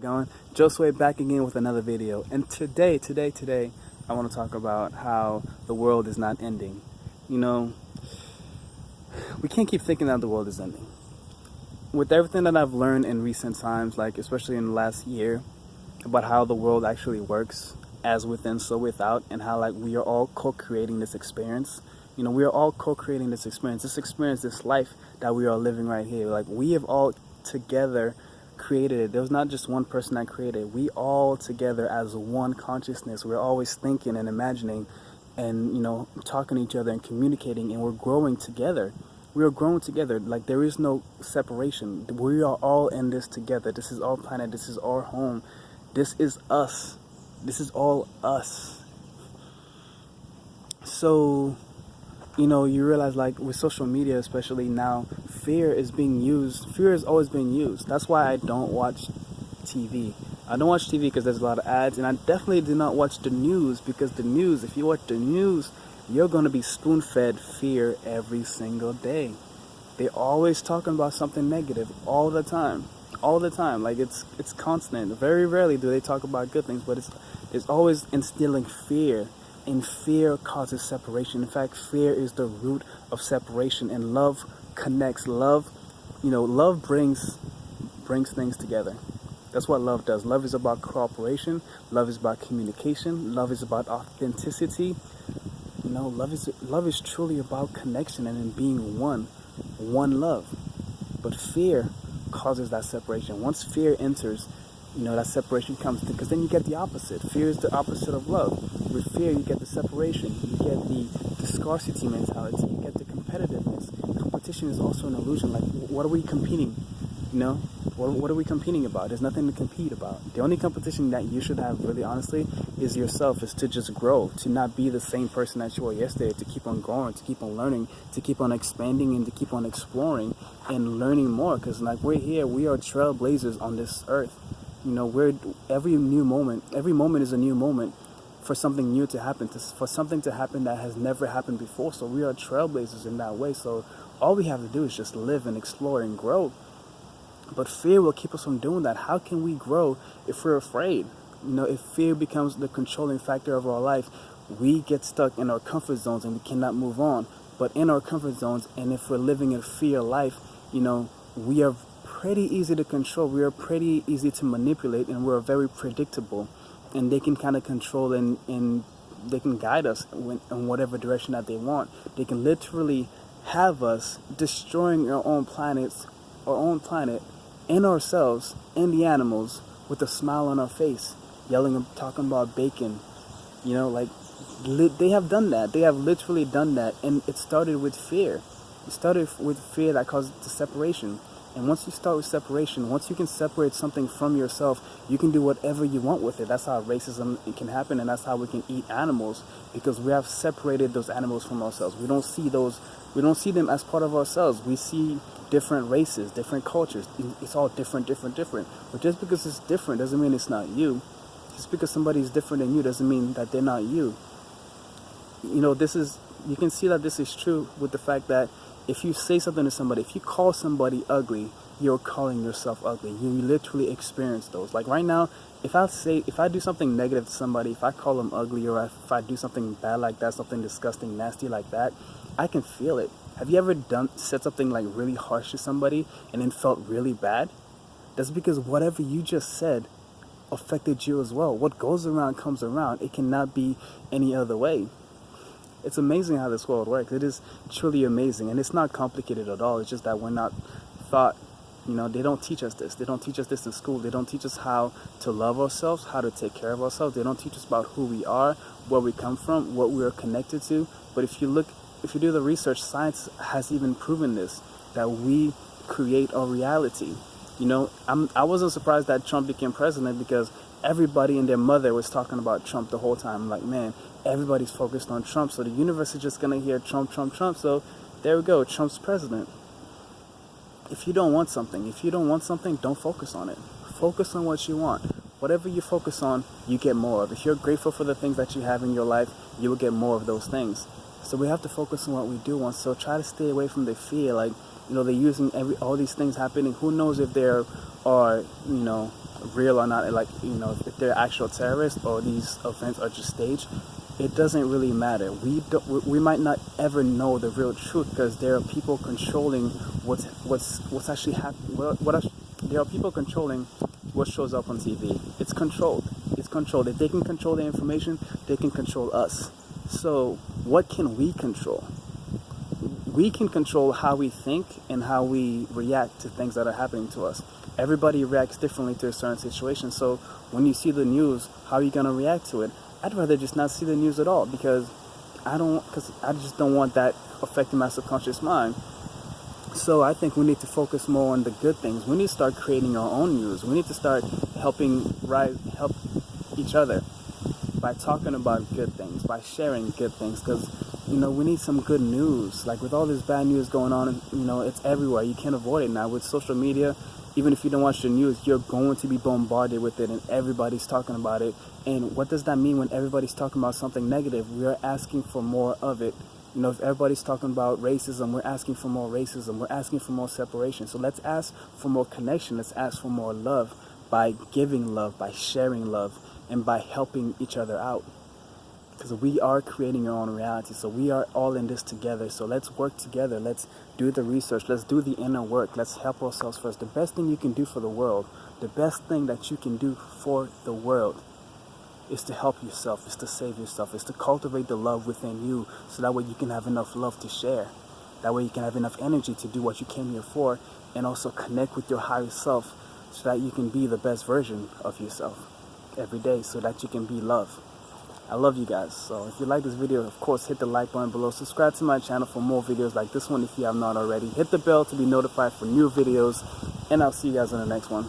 Going, Josue back again with another video. And today, I want to talk about how the world is not ending. You know, we can't keep thinking that the world is ending. With everything that I've learned in recent times, like especially in the last year, about how the world actually works, as within, so without, and how like we are all co-creating this experience. We are all co-creating this experience, this life that we are living right here. Like we have all together created it. There was not just one person that created it. We all together as one consciousness. We're always thinking and imagining and, talking to each other and communicating, and we're growing together. We are growing together. Like there is no separation. We are all in this together. This is our planet. This is our home. This is us. This is all us. So, you realize like with social media, especially now, fear is being used. Fear has always been used. That's why I don't watch TV. I don't watch TV because there's a lot of ads, and I definitely do not watch the news because the news, if you watch the news, you're going to be spoon-fed fear every single day. They're always talking about something negative all the time. All the time. Like it's constant. Very rarely do they talk about good things, but it's always instilling fear. And fear causes separation. In fact, fear is the root of separation, and love connects. Love brings things together. That's what love does. Love is about cooperation. Love is about communication. Love is about authenticity. Love is truly about connection and in being one love. But fear causes that separation. Once fear enters, that separation comes, because then you get the opposite. Fear is the opposite of love. With fear, you get the separation. You get the scarcity mentality. You get the competitiveness. Competition is also an illusion. Like, what are we competing? What are we competing about? There's nothing to compete about. The only competition that you should have, really honestly, is yourself. Is to just grow, to not be the same person that you were yesterday, to keep on growing, to keep on learning, to keep on expanding, and to keep on exploring and learning more. Because like we're here, we are trailblazers on this earth. Every moment is a new moment for something new to happen, for something to happen that has never happened before. So we are trailblazers in that way. So all we have to do is just live and explore and grow. But fear will keep us from doing that. How can we grow if we're afraid? If fear becomes the controlling factor of our life, we get stuck in our comfort zones and we cannot move on. But in our comfort zones, and if we're living in fear life, we are pretty easy to control. We are pretty easy to manipulate, and we're very predictable. And they can kind of control and they can guide us in whatever direction that they want. They can literally have us destroying our own planet, and ourselves, and the animals, with a smile on our face, yelling and talking about bacon. They have done that. They have literally done that, and it started with fear. It started with fear that caused the separation. And once you start with separation, once you can separate something from yourself, you can do whatever you want with it. That's how racism can happen, and that's how we can eat animals, because we have separated those animals from ourselves. We don't see them as part of ourselves. We see different races, different cultures. It's all different. But just because it's different doesn't mean it's not you. Just because somebody's different than you doesn't mean that they're not you. You can see that this is true with the fact that if you say something to somebody, if you call somebody ugly, you're calling yourself ugly. You literally experience those. Like right now, if I do something negative to somebody, if I call them ugly, or if I do something bad like that, something disgusting, nasty like that, I can feel it. Have you ever said something like really harsh to somebody and then felt really bad? That's because whatever you just said affected you as well. What goes around comes around. It cannot be any other way. It's amazing how this world works. It is truly amazing. And it's not complicated at all. It's just that we're not taught. They don't teach us this. They don't teach us this in school. They don't teach us how to love ourselves, how to take care of ourselves. They don't teach us about who we are, where we come from, what we are connected to. But if you do the research, science has even proven this, that we create our reality. I wasn't surprised that Trump became president, because everybody and their mother was talking about Trump the whole time. Like, man, everybody's focused on Trump, so the universe is just going to hear Trump. So there we go, Trump's president. If you don't want something, don't focus on it. Focus on what you want. Whatever you focus on, you get more of. If you're grateful for the things that you have in your life, you will get more of those things. So we have to focus on what we do want. So try to stay away from the fear. Like, they're using all these things happening. Who knows if there are, real or not, like, you know, if they're actual terrorists or these events are just staged, it doesn't really matter. We might not ever know the real truth because there are people controlling what's actually happening. There are people controlling what shows up on TV. It's controlled. It's controlled. If they can control the information, they can control us. So what can we control? We can control how we think and how we react to things that are happening to us. Everybody reacts differently to a certain situation. So when you see the news, how are you going to react to it? I'd rather just not see the news at all because I just don't want that affecting my subconscious mind. So I think we need to focus more on the good things. We need to start creating our own news. We need to start help each other by talking about good things, by sharing good things, because, you know, we need some good news. Like with all this bad news going on, you know, it's everywhere. You can't avoid it now with social media. Even if you don't watch the news, you're going to be bombarded with it, and everybody's talking about it. And what does that mean when everybody's talking about something negative? We are asking for more of it. You know, if everybody's talking about racism, we're asking for more racism. We're asking for more separation. So let's ask for more connection. Let's ask for more love by giving love, by sharing love, and by helping each other out. Because we are creating our own reality. So we are all in this together. So let's work together. Let's do the research. Let's do the inner work. Let's help ourselves first. The best thing you can do for the world, the best thing that you can do for the world is to help yourself, is to save yourself, is to cultivate the love within you so that way you can have enough love to share. That way you can have enough energy to do what you came here for and also connect with your higher self so that you can be the best version of yourself every day so that you can be love. I love you guys. So if you like this video, of course, hit the like button below. Subscribe to my channel for more videos like this one if you have not already. Hit the bell to be notified for new videos. And I'll see you guys in the next one.